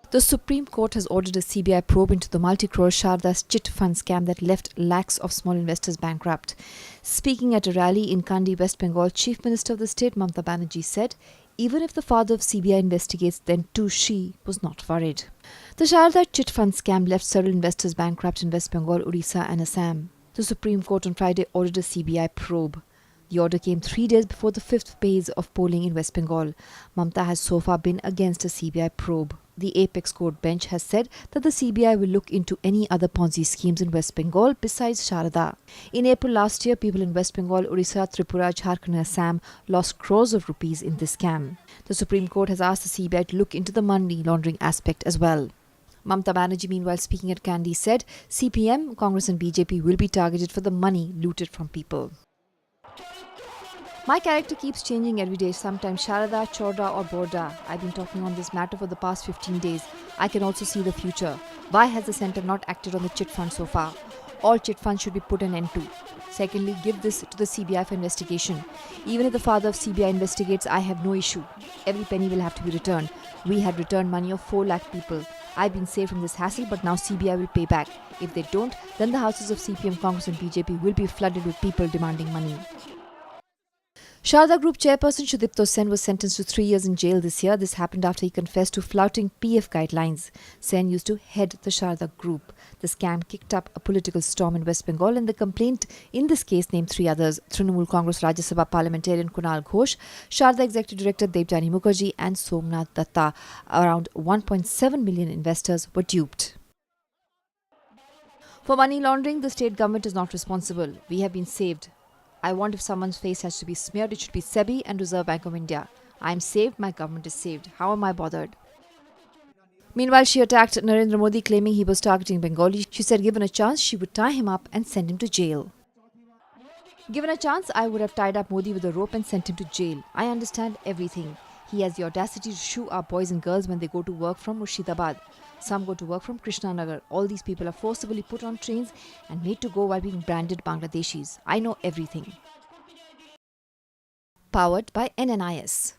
The Supreme Court has ordered a CBI probe into the multi-crore Sharda's chit fund scam that left lakhs of small investors bankrupt. Speaking at a rally in Kandi, West Bengal, Chief Minister of the state Mamata Banerjee said, even if the father of CBI investigates, then too she was not worried. The Sharda chit fund scam left several investors bankrupt in West Bengal, Odisha and Assam. The Supreme Court on Friday ordered a CBI probe. The order came 3 days before the fifth phase of polling in West Bengal. Mamata has so far been against a CBI probe. The Apex Court bench has said that the CBI will look into any other Ponzi schemes in West Bengal besides Sharda. In April last year, people in West Bengal, Odisha, Tripura, Jharkhand and Assam lost crores of rupees in this scam. The Supreme Court has asked the CBI to look into the money laundering aspect as well. Mamata Banerjee, meanwhile, speaking at Kandy, said CPM, Congress and BJP will be targeted for the money looted from people. My character keeps changing every day, sometimes Sharada, Chorda or Borda. I've been talking on this matter for the past 15 days. I can also see the future. Why has the centre not acted on the chit fund so far? All chit funds should be put an end to. Secondly, give this to the CBI for investigation. Even if the father of CBI investigates, I have no issue. Every penny will have to be returned. We had returned money of 4 lakh people. I've been saved from this hassle, but now CBI will pay back. If they don't, then the houses of CPM, Congress and BJP will be flooded with people demanding money. Sharda Group chairperson Sudipto Sen was sentenced to 3 years in jail this year. This happened after he confessed to flouting PF guidelines. Sen used to head the Sharda Group. The scam kicked up a political storm in West Bengal, and the complaint in this case named 3 others: Trinamool Congress Rajya Sabha parliamentarian Kunal Ghosh, Sharda Executive Director Debjani Mukherjee and Somnath Datta. Around 1.7 million investors were duped. For money laundering, the state government is not responsible. We have been saved. I want if someone's face has to be smeared, it should be SEBI and Reserve Bank of India. I am saved, my government is saved. How am I bothered? Meanwhile, she attacked Narendra Modi, claiming he was targeting Bengali. She said given a chance, she would tie him up and send him to jail. Given a chance, I would have tied up Modi with a rope and sent him to jail. I understand everything. He has the audacity to shoo our boys and girls when they go to work from Murshidabad. Some go to work from Krishnanagar. All these people are forcibly put on trains and made to go while being branded Bangladeshis. I know everything. Powered by NNIS.